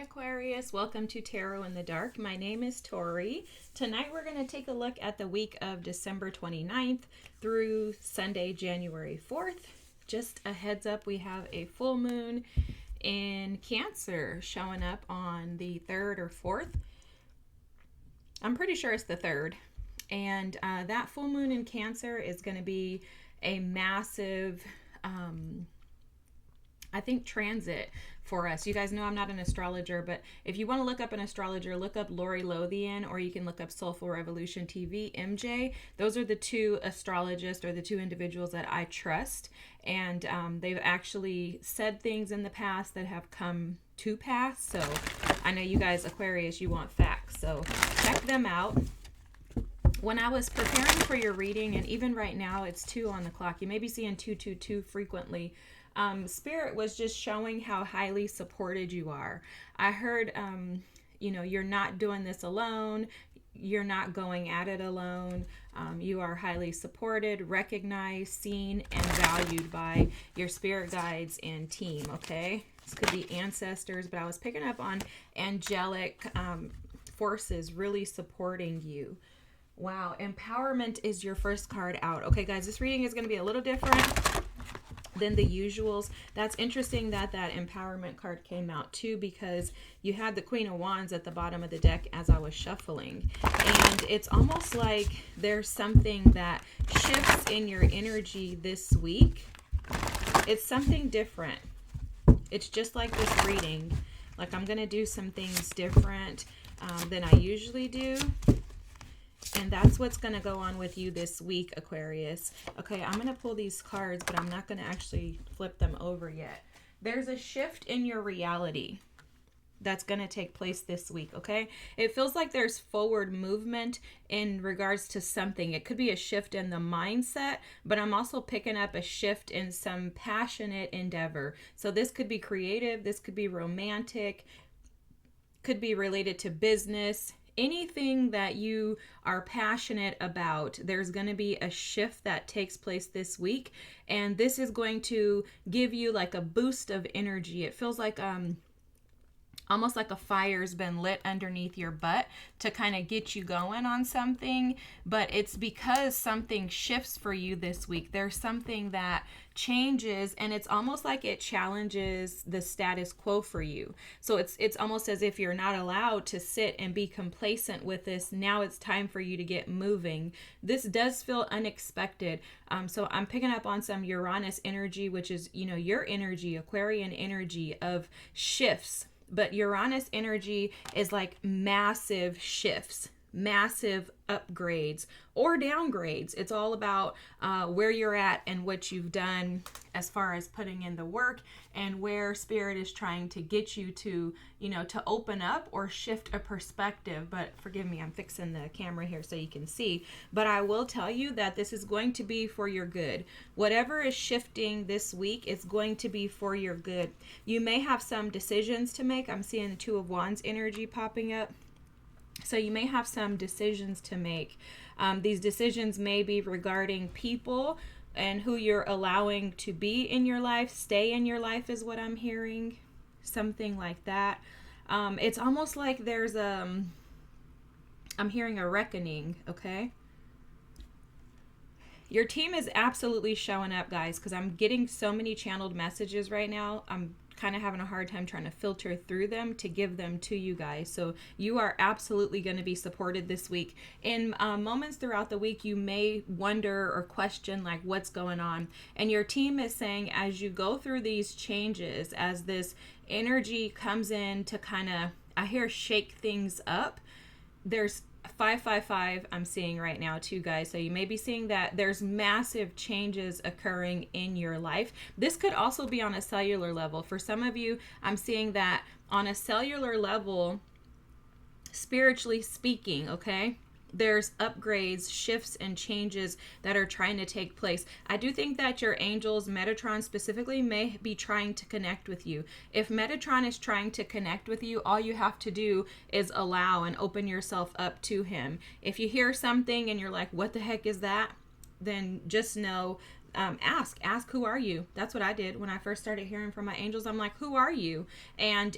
Aquarius, welcome to Tarot in the Dark. My name is Tori. Tonight we're going to take a look at the week of December 29th through Sunday, January 4th. Just a heads up, we have a full moon in Cancer showing up on the 3rd or 4th. I'm pretty sure it's the 3rd. And that full moon in Cancer is going to be a massive I think transit for us. You guys know I'm not an astrologer, but if you want to look up an astrologer, look up Lori Lothian, or you can look up Soulful Revolution TV, MJ. Those are the two astrologists or the two individuals that I trust. And they've actually said things in the past that have come to pass. So I know you guys, Aquarius, you want facts. So check them out. When I was preparing for your reading, and even right now it's 2 on the clock, you may be seeing 222 frequently. Spirit was just showing how highly supported you are. I heard, you're not doing this alone. You're not going at it alone. You are highly supported, recognized, seen, and valued by your spirit guides and team, okay? This could be ancestors, but I was picking up on angelic forces really supporting you. Wow, empowerment is your first card out. Okay, guys, this reading is going to be a little different than the usuals. That's interesting that that empowerment card came out too, because you had the Queen of Wands at the bottom of the deck as I was shuffling. And it's almost like there's something that shifts in your energy this week. It's something different. It's just like this reading. Like I'm going to do some things different than I usually do. And that's what's going to go on with you this week, Aquarius. Okay, I'm going to pull these cards, but I'm not going to actually flip them over yet. There's a shift in your reality that's going to take place this week, okay? It feels like there's forward movement in regards to something. It could be a shift in the mindset, but I'm also picking up a shift in some passionate endeavor. So this could be creative, this could be romantic, could be related to business. Anything that you are passionate about, there's going to be a shift that takes place this week, and this is going to give you like a boost of energy. It feels like almost like a fire's been lit underneath your butt to kind of get you going on something, but it's because something shifts for you this week. There's something that changes, and it's almost like it challenges the status quo for you. So it's almost as if you're not allowed to sit and be complacent with this. Now it's time for you to get moving. This does feel unexpected. So I'm picking up on some Uranus energy, which is, your energy, Aquarian energy of shifts. But Uranus energy is like massive shifts, massive upgrades or downgrades. It's all about where you're at and what you've done as far as putting in the work, and where Spirit is trying to get you to, to open up or shift a perspective. But forgive me, I'm fixing the camera here so you can see. But I will tell you that this is going to be for your good. Whatever is shifting this week is going to be for your good. You may have some decisions to make. I'm seeing the 2 of Wands energy popping up. So you may have some decisions to make. These decisions may be regarding people and who you're allowing to be in your life, stay in your life is what I'm hearing. Something like that. It's almost like there's I'm hearing a reckoning, okay? Your team is absolutely showing up, guys, because I'm getting so many channeled messages right now. I'm kind of having a hard time trying to filter through them to give them to you guys. So you are absolutely going to be supported this week. In moments throughout the week, you may wonder or question like what's going on. And your team is saying, as you go through these changes, as this energy comes in to kind of, I hear, shake things up, there's 555 I'm seeing right now too, guys. So you may be seeing that there's massive changes occurring in your life. This could also be on a cellular level. For some of you, I'm seeing that on a cellular level, spiritually speaking, okay? There's upgrades, shifts, and changes that are trying to take place. I do think that your angels, Metatron specifically, may be trying to connect with you. If Metatron is trying to connect with you, all you have to do is allow and open yourself up to him. If you hear something and you're like, what the heck is that? Then just know ask who are you. That's what I did when I first started hearing from my angels. I'm like, who are you? And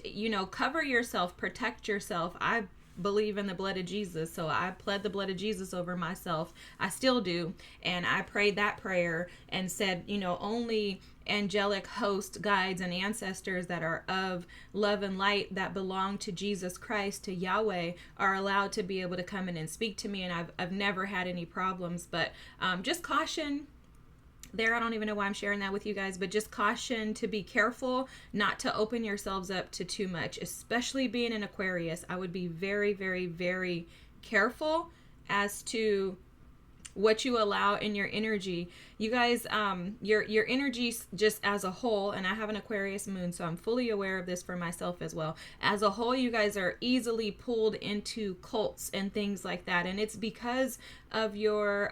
cover yourself, protect yourself. I believe in the blood of Jesus, so I pled the blood of Jesus over myself. I still do. And I prayed that prayer and said, only angelic host, guides, and ancestors that are of love and light, that belong to Jesus Christ, to Yahweh, are allowed to be able to come in and speak to me. And I've never had any problems. But just caution there. I don't even know why I'm sharing that with you guys, but just caution to be careful not to open yourselves up to too much, especially being an Aquarius. I would be very, very, very careful as to what you allow in your energy. You guys, your energy just as a whole, and I have an Aquarius moon, so I'm fully aware of this for myself as well. As a whole, you guys are easily pulled into cults and things like that. And it's because of your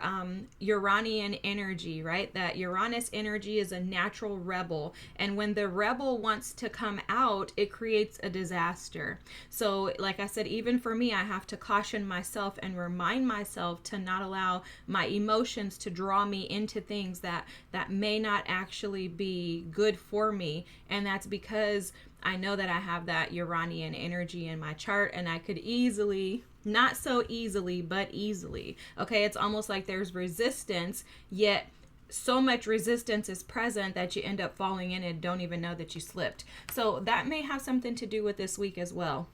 Uranian energy, right? That Uranus energy is a natural rebel. And when the rebel wants to come out, it creates a disaster. So like I said, even for me, I have to caution myself and remind myself to not allow my emotions to draw me into things that may not actually be good for me. And that's because I know that I have that Uranian energy in my chart, and I could easily, not so easily, but easily. Okay, it's almost like there's resistance, yet so much resistance is present that you end up falling in and don't even know that you slipped. So that may have something to do with this week as well.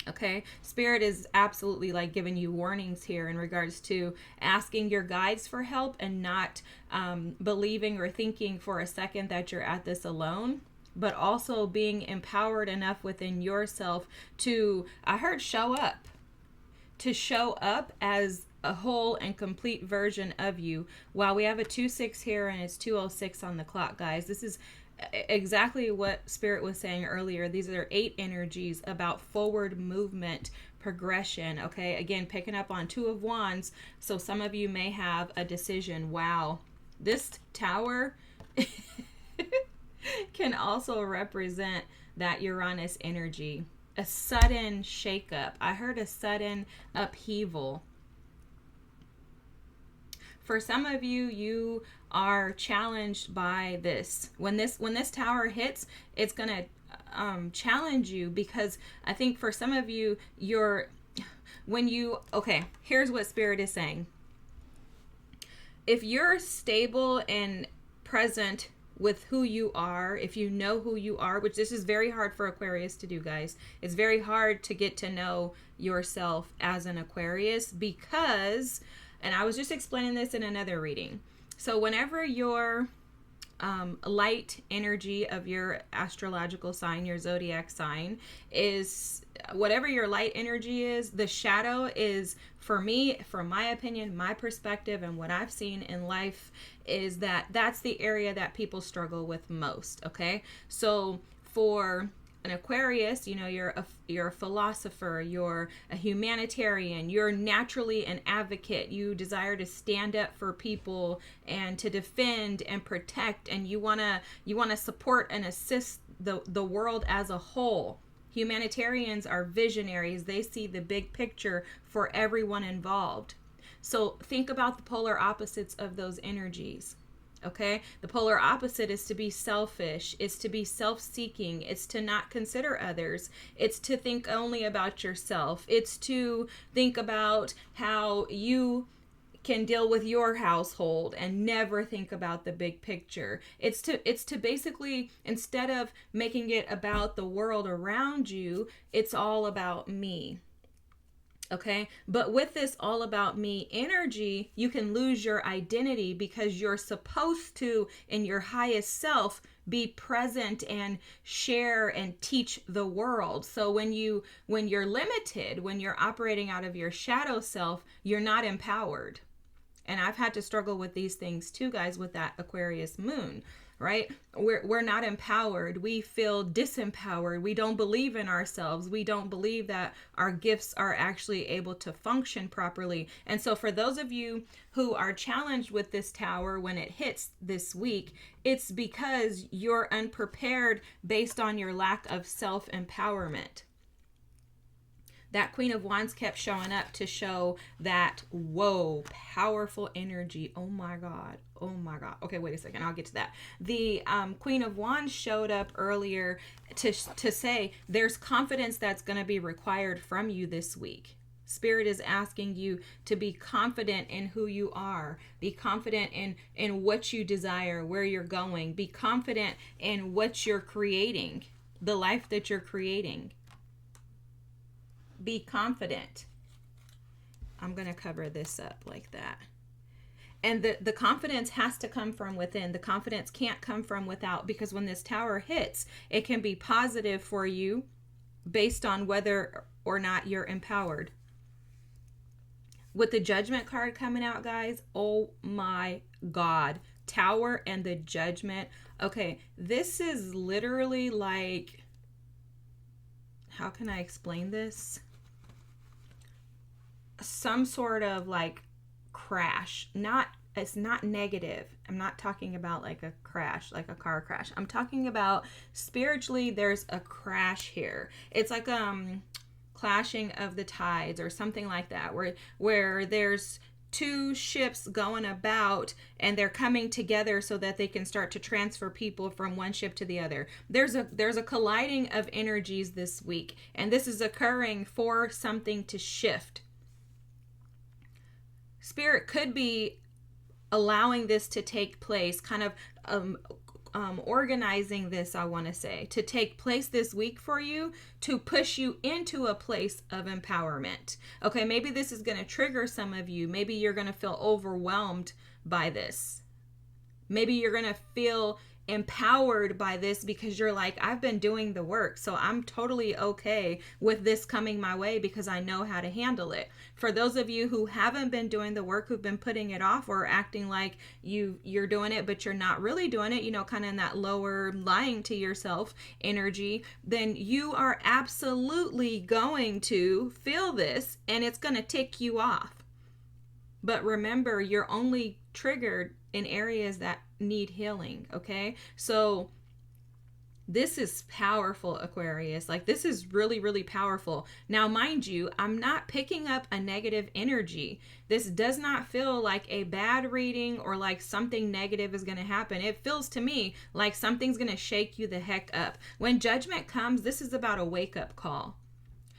Okay, Spirit is absolutely like giving you warnings here in regards to asking your guides for help and not believing or thinking for a second that you're at this alone, but also being empowered enough within yourself to, I heard, show up as a whole and complete version of you. While we have a 2-6 here and it's 2:06 on the clock, guys, this is exactly what Spirit was saying earlier. These are 8 energies about forward movement, progression. Okay, again, picking up on 2 of Wands. So some of you may have a decision. Wow, this Tower can also represent that Uranus energy. A sudden shakeup. I heard a sudden upheaval. For some of you, you are challenged by this. When this Tower hits, it's going to challenge you, because I think for some of you, okay, here's what Spirit is saying. If you're stable and present with who you are, if you know who you are, which this is very hard for Aquarius to do, guys. It's very hard to get to know yourself as an Aquarius because, and I was just explaining this in another reading. So whenever your light energy of your astrological sign, your zodiac sign, is whatever your light energy is, the shadow is, for me, from my opinion, my perspective, and what I've seen in life, is that that's the area that people struggle with most. Okay, so for an Aquarius, you're a philosopher, you're a humanitarian, you're naturally an advocate. You desire to stand up for people and to defend and protect, and you wanna support and assist the world as a whole. Humanitarians are visionaries. They see the big picture for everyone involved. So think about the polar opposites of those energies. Okay, the polar opposite is to be selfish, it's to be self-seeking, it's to not consider others, it's to think only about yourself, it's to think about how you can deal with your household and never think about the big picture. It's to basically, instead of making it about the world around you, it's all about me. Okay, but with this all about me energy, you can lose your identity, because you're supposed to, in your highest self, be present and share and teach the world. So when you're limited, when you're operating out of your shadow self, you're not empowered. And I've had to struggle with these things too, guys, with that Aquarius moon. Right? We're not empowered. We feel disempowered. We don't believe in ourselves. We don't believe that our gifts are actually able to function properly. And so for those of you who are challenged with this Tower when it hits this week, it's because you're unprepared based on your lack of self-empowerment. that Queen of Wands kept showing up to show that, whoa, powerful energy. Oh my God. Oh my God. Okay, wait a second. I'll get to that. The Queen of Wands showed up earlier to say there's confidence that's going to be required from you this week. Spirit is asking you to be confident in who you are. Be confident in what you desire, where you're going. Be confident in what you're creating, the life that you're creating. Be confident. I'm going to cover this up like that. And the confidence has to come from within. The confidence can't come from without, because when this tower hits, it can be positive for you based on whether or not you're empowered. With the Judgment card coming out, guys, oh my God. Tower and the Judgment. Okay, this is literally like, how can I explain this? Some sort of like crash. It's not negative. I'm not talking about like a crash, like a car crash. I'm talking about spiritually, there's a crash here. It's like clashing of the tides or something like that, where there's two ships going about and they're coming together so that they can start to transfer people from one ship to the other. There's a colliding of energies this week, and this is occurring for something to shift. Spirit could be allowing this to take place, kind of organizing this, I want to say, to take place this week for you, to push you into a place of empowerment. Okay, maybe this is going to trigger some of you. Maybe you're going to feel overwhelmed by this. Maybe you're going to feel empowered by this because you're like, I've been doing the work, so I'm totally okay with this coming my way because I know how to handle it. For those of you who haven't been doing the work, who've been putting it off or acting like you're doing it but you're not really doing it, kind of in that lower lying to yourself energy, then you are absolutely going to feel this and it's going to tick you off. But remember, you're only triggered in areas that need healing, okay? So this is powerful, Aquarius. Like, this is really, really powerful. Now, mind you, I'm not picking up a negative energy. This does not feel like a bad reading or like something negative is going to happen. It feels to me like something's going to shake you the heck up. When Judgment comes, this is about a wake-up call.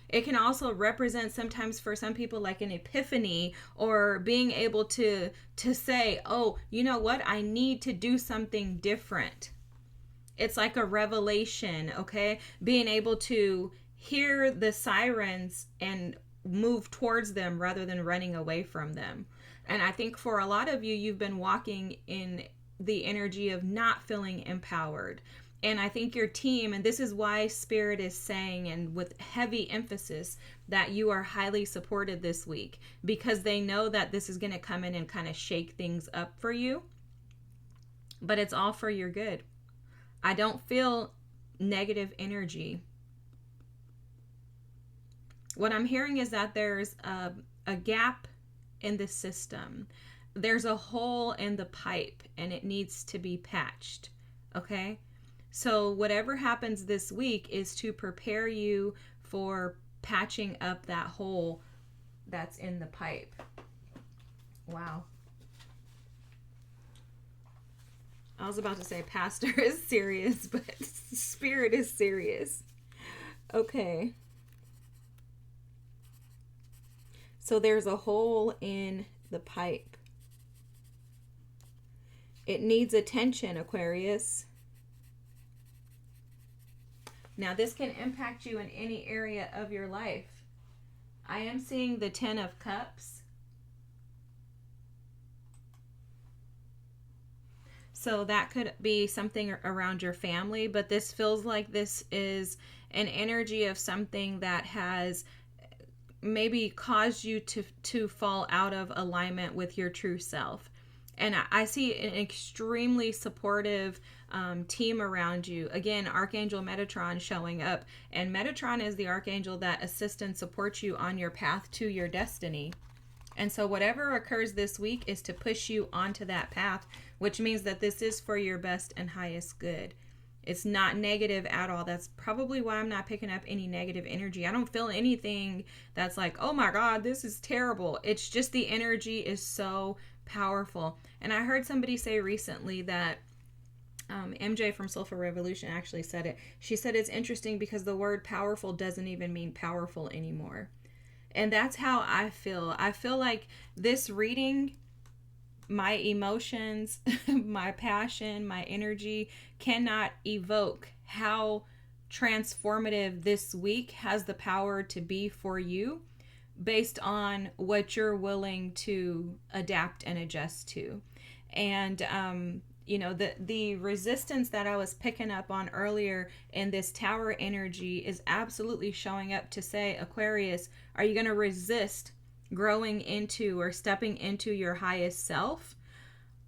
It can also represent sometimes for some people like an epiphany, or being able to say, oh, you know what? I need to do something different. It's like a revelation, okay? Being able to hear the sirens and move towards them rather than running away from them. And I think for a lot of you, you've been walking in the energy of not feeling empowered. And I think your team, and this is why Spirit is saying, and with heavy emphasis, that you are highly supported this week, because they know that this is going to come in and kind of shake things up for you. But it's all for your good. I don't feel negative energy. What I'm hearing is that there's a gap in the system. There's a hole in the pipe and it needs to be patched. Okay? So whatever happens this week is to prepare you for patching up that hole that's in the pipe. Wow. I was about to say Pastor is serious, but Spirit is serious. Okay. So there's a hole in the pipe. It needs attention, Aquarius. Now, this can impact you in any area of your life. I am seeing the 10 of Cups. So that could be something around your family, but this feels like this is an energy of something that has maybe caused you to fall out of alignment with your true self. And I see an extremely supportive team around you. Again, Archangel Metatron showing up. And Metatron is the archangel that assists and supports you on your path to your destiny. And so whatever occurs this week is to push you onto that path, which means that this is for your best and highest good. It's not negative at all. That's probably why I'm not picking up any negative energy. I don't feel anything that's like, oh my God, this is terrible. It's just the energy is so powerful. And I heard somebody say recently that MJ from Soulful Revolution actually said it. She said it's interesting because the word powerful doesn't even mean powerful anymore. And that's how I feel. I feel like this reading, my emotions, my passion, my energy cannot evoke how transformative this week has the power to be for you based on what you're willing to adapt and adjust to. And the resistance that I was picking up on earlier in this tower energy is absolutely showing up to say, Aquarius, are you going to resist growing into or stepping into your highest self?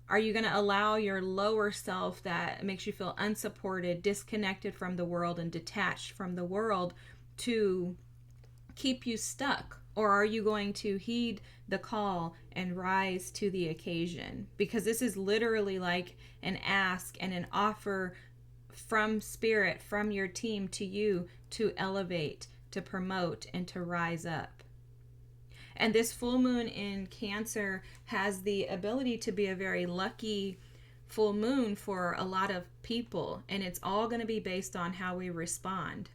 Are you going to allow your lower self that makes you feel unsupported, disconnected from the world, and detached from the world to keep you stuck? Or are you going to heed the call and rise to the occasion? Because this is literally like an ask and an offer from spirit, from your team to you to elevate, to promote, and to rise up. And this full moon in Cancer has the ability to be a very lucky full moon for a lot of people. And it's all going to be based on how we respond.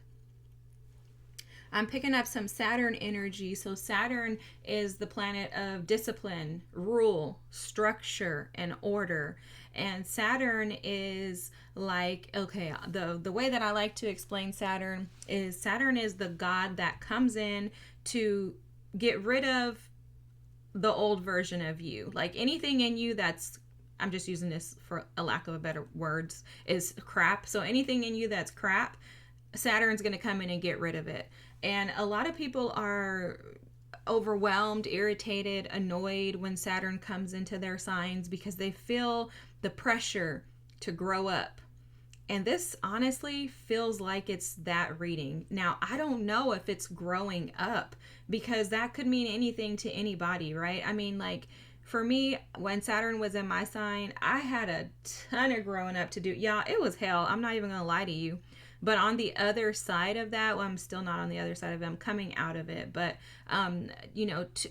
I'm picking up some Saturn energy. So Saturn is the planet of discipline, rule, structure, and order. And Saturn is like, okay, the way that I like to explain Saturn is the god that comes in to get rid of the old version of you. Like anything in you that's, I'm just using this for a lack of a better words, is crap. So anything in you that's crap, Saturn's going to come in and get rid of it. And a lot of people are overwhelmed, irritated, annoyed when Saturn comes into their signs because they feel the pressure to grow up. And this honestly feels like it's that reading. Now, I don't know if it's growing up because that could mean anything to anybody, right? I mean, like for me, when Saturn was in my sign, I had a ton of growing up to do. Yeah, it was hell. I'm not even going to lie to you. But on the other side of that, well, I'm still not on the other side of it. I'm coming out of it. But, I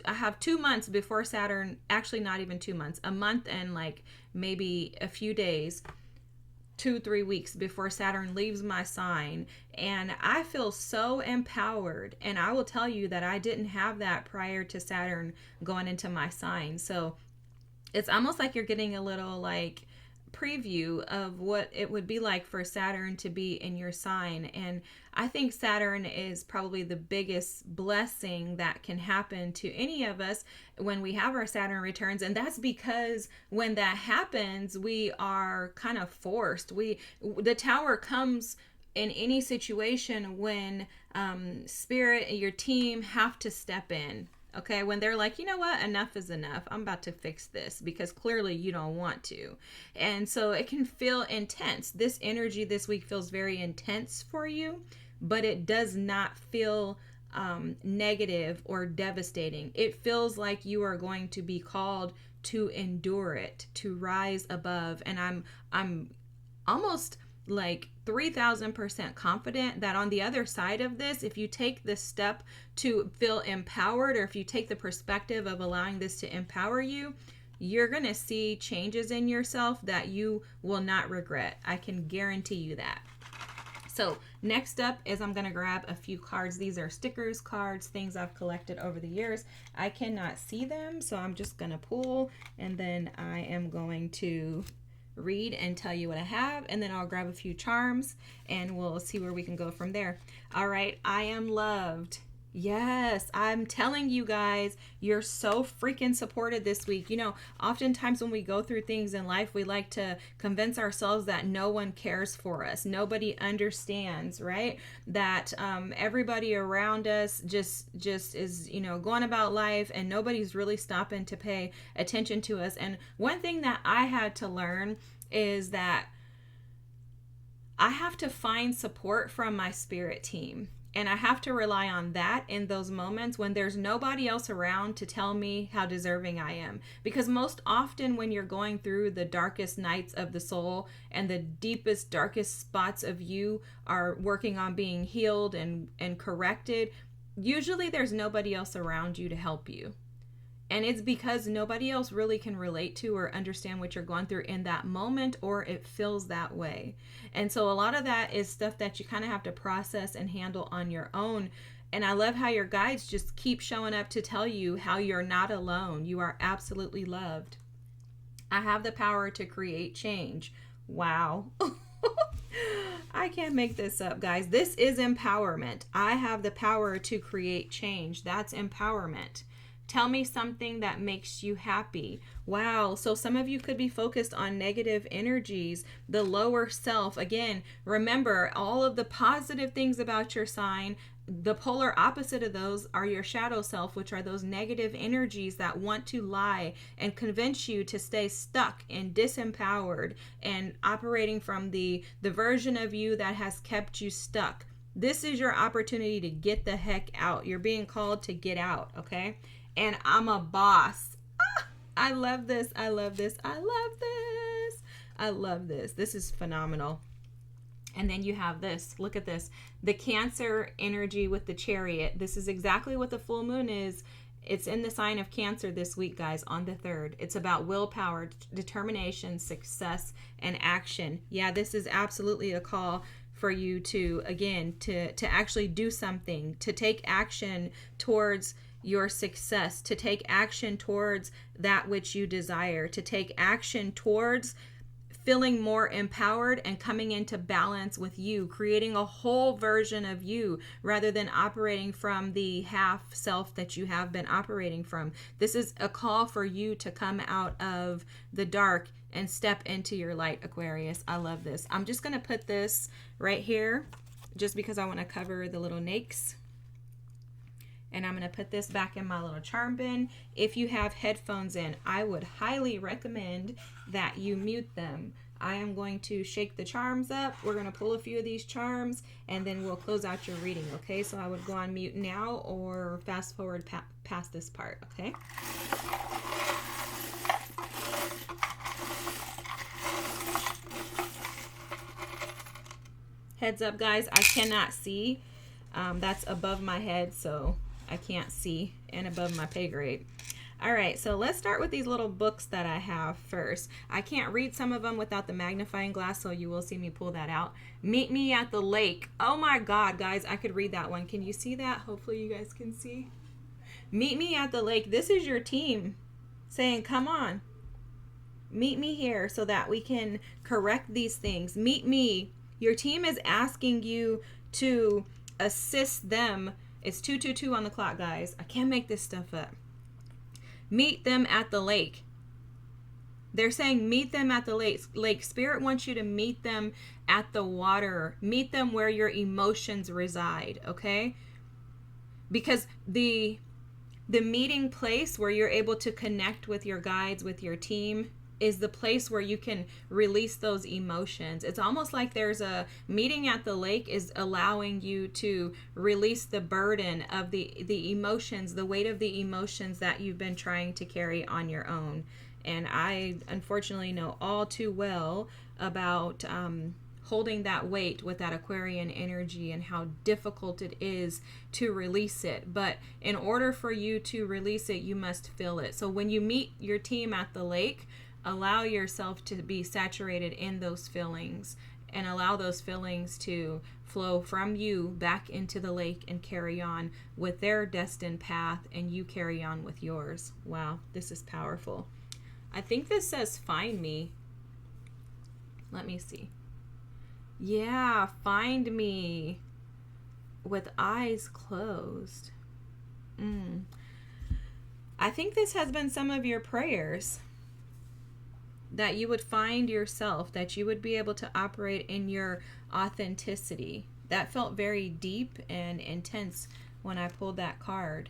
have 2 months before Saturn, actually not even 2 months, a month and like maybe a few days, 2-3 weeks before Saturn leaves my sign. And I feel so empowered. And I will tell you that I didn't have that prior to Saturn going into my sign. So it's almost like you're getting a little like preview of what it would be like for Saturn to be in your sign. And I think Saturn is probably the biggest blessing that can happen to any of us when we have our Saturn returns. And that's because when that happens, we are kind of forced. The tower comes in any situation when spirit and your team have to step in. Okay, when they're like, you know what, enough is enough. I'm about to fix this because clearly you don't want to. And so it can feel intense. This energy this week feels very intense for you, but it does not feel negative or devastating. It feels like you are going to be called to endure it, to rise above. And I'm almost like 3,000% confident that on the other side of this, if you take this step to feel empowered, or if you take the perspective of allowing this to empower you, you're going to see changes in yourself that you will not regret. I can guarantee you that. So next up is I'm going to grab a few cards. These are stickers, cards, things I've collected over the years. I cannot see them, so I'm just going to pull, and then I am going to read and tell you what I have, and then I'll grab a few charms and we'll see where we can go from there. All right, I am loved. Yes, I'm telling you guys, you're so freaking supported this week. You know, oftentimes when we go through things in life, we like to convince ourselves that no one cares for us. Nobody understands, right? That everybody around us just is, going about life, and nobody's really stopping to pay attention to us. And one thing that I had to learn is that I have to find support from my spirit team. And I have to rely on that in those moments when there's nobody else around to tell me how deserving I am. Because most often when you're going through the darkest nights of the soul and the deepest, darkest spots of you are working on being healed and corrected, usually there's nobody else around you to help you. And it's because nobody else really can relate to or understand what you're going through in that moment, or it feels that way. And so a lot of that is stuff that you kind of have to process and handle on your own. And I love how your guides just keep showing up to tell you how you're not alone. You are absolutely loved. I have the power to create change. Wow. I can't make this up, guys. This is empowerment. I have the power to create change. That's empowerment. Tell me something that makes you happy. Wow. So some of you could be focused on negative energies, the lower self. Again, remember all of the positive things about your sign. The polar opposite of those are your shadow self, which are those negative energies that want to lie and convince you to stay stuck and disempowered and operating from the version of you that has kept you stuck. This is your opportunity to get the heck out. You're being called to get out, okay? And I'm a boss. I love this. I love this. I love this. I love this. This is phenomenal. And then you have this. Look at this. The Cancer energy with the Chariot. This is exactly what the full moon is. It's in the sign of Cancer this week, guys, on the 3rd. It's about willpower, determination, success, and action. Yeah, this is absolutely a call for you to, again, to actually do something, to take action towards your success, to take action towards that which you desire, to take action towards feeling more empowered and coming into balance with you, creating a whole version of you rather than operating from the half self that you have been operating from. This is a call for you to come out of the dark and step into your light, Aquarius. I love this. I'm just going to put this right here just because I want to cover the little nakes. And I'm going to put this back in my little charm bin. If you have headphones in, I would highly recommend that you mute them. I am going to shake the charms up. We're going to pull a few of these charms, and then we'll close out your reading, okay? So I would go on mute now or fast forward past this part, okay? Heads up, guys, I cannot see. That's above my head, so I can't see, and above my pay grade. All right, so let's start with these little books that I have first. I can't read some of them without the magnifying glass, so you will see me pull that out. Meet Me at the Lake. Oh my God, guys, I could read that one. Can you see that? Hopefully you guys can see. Meet me at the lake. This is your team saying, come on. Meet me here so that we can correct these things. Meet me. Your team is asking you to assist them. It's 222 on the clock, guys. I can't make this stuff up. Meet them at the lake. They're saying meet them at the lake. Spirit wants you to meet them at the water. Meet them where your emotions reside, okay? Because the meeting place where you're able to connect with your guides, with your team, is the place where you can release those emotions. It's almost like there's a meeting at the lake is allowing you to release the burden of the emotions, the weight of the emotions that you've been trying to carry on your own. And I unfortunately know all too well about holding that weight with that Aquarian energy and how difficult it is to release it. But in order for you to release it, you must feel it. So when you meet your team at the lake, allow yourself to be saturated in those feelings and allow those feelings to flow from you back into the lake and carry on with their destined path, and you carry on with yours. Wow, this is powerful. I think this says find me. Let me see. Yeah, find me with eyes closed. I think this has been some of your prayers. That you would find yourself, that you would be able to operate in your authenticity. That felt very deep and intense when I pulled that card.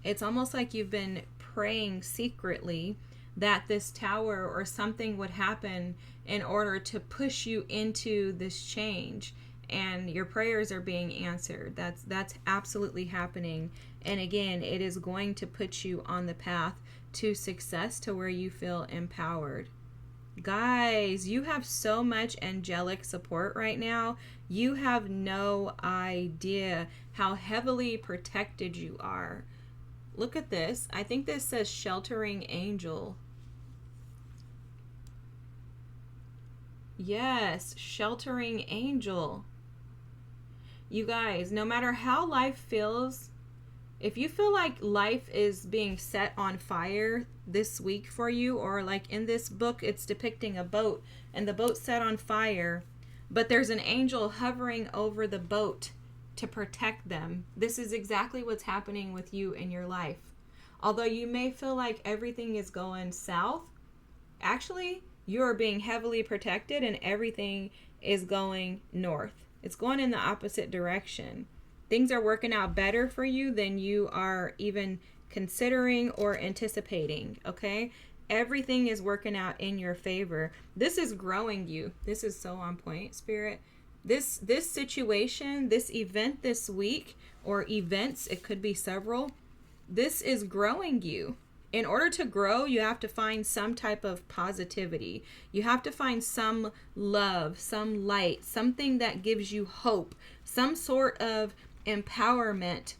It's almost like you've been praying secretly that this tower or something would happen in order to push you into this change. and your prayers are being answered. That's absolutely happening. And again, it is going to put you on the path to success, to where you feel empowered. Guys, you have so much angelic support right now. You have no idea how heavily protected you are. Look at this. I think this says sheltering angel. Yes, sheltering angel. You guys, no matter how life feels, if you feel like life is being set on fire this week for you, or like in this book, it's depicting a boat and the boat's set on fire, but there's an angel hovering over the boat to protect them. This is exactly what's happening with you in your life. Although you may feel like everything is going south, actually, you are being heavily protected and everything is going north. It's going in the opposite direction. Things are working out better for you than you are even considering or anticipating, okay? Everything is working out in your favor. This is growing you. This is so on point, Spirit. This situation, this event this week, or events, it could be several, this is growing you. In order to grow, you have to find some type of positivity. You have to find some love, some light, something that gives you hope, some sort of empowerment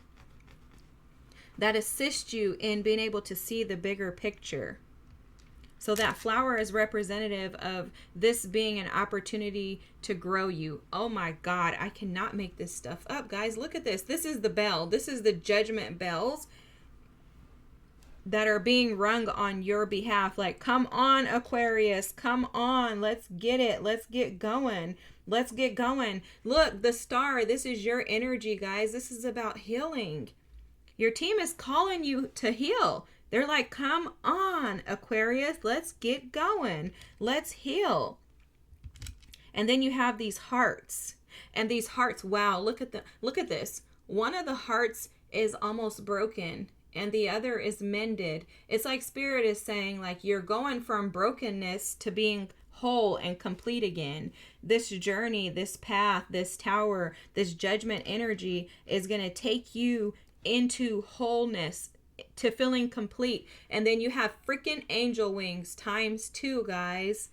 that assists you in being able to see the bigger picture. So that flower is representative of this being an opportunity to grow you. Oh my God, I cannot make this stuff up, guys. Look at this. This is the bell. This is the judgment bells that are being rung on your behalf. Like, come on, Aquarius, come on, let's get it, let's get going, let's get going. Look, the star, this is your energy, guys. This is about healing. Your team is calling you to heal. They're like, come on, Aquarius, let's get going, let's heal. And then you have these hearts, and these hearts, wow, look at this. One of the hearts is almost broken and the other is mended. It's like Spirit is saying, like, you're going from brokenness to being whole and complete again. This journey, this path, this tower, this judgment energy is going to take you into wholeness, to feeling complete. And then you have freaking angel wings ×2, guys.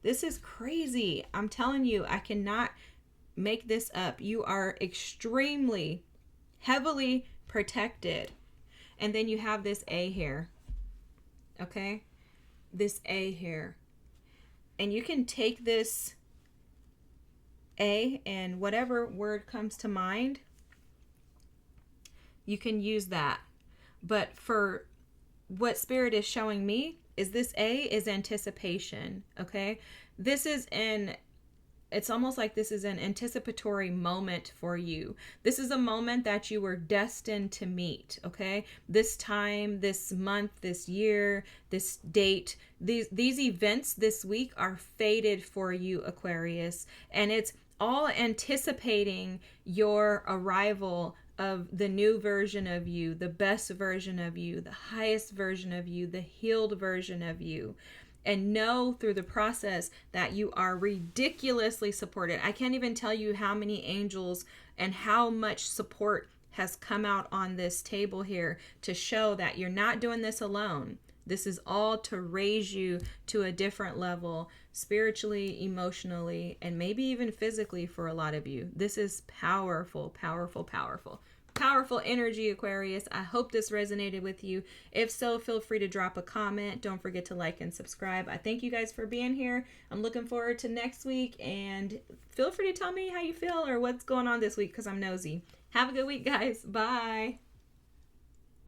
This is crazy. I'm telling you, I cannot make this up. You are extremely heavily protected. And then you have this A here, okay? This A here. And you can take this A and whatever word comes to mind, you can use that. But for what Spirit is showing me is this A is anticipation, okay? This is it's almost like this is an anticipatory moment for you. This is a moment that you were destined to meet, okay? This time, this month, this year, this date, these events this week are fated for you, Aquarius. And it's all anticipating your arrival of the new version of you, the best version of you, the highest version of you, the healed version of you. And know through the process that you are ridiculously supported. I can't even tell you how many angels and how much support has come out on this table here to show that you're not doing this alone. This is all to raise you to a different level, spiritually, emotionally, and maybe even physically for a lot of you. This is powerful, powerful, powerful. Powerful energy, Aquarius. I hope this resonated with you. If so, feel free to drop a comment. Don't forget to like and subscribe. I thank you guys for being here. I'm looking forward to next week, and feel free to tell me how you feel or what's going on this week because I'm nosy. Have a good week, guys. Bye.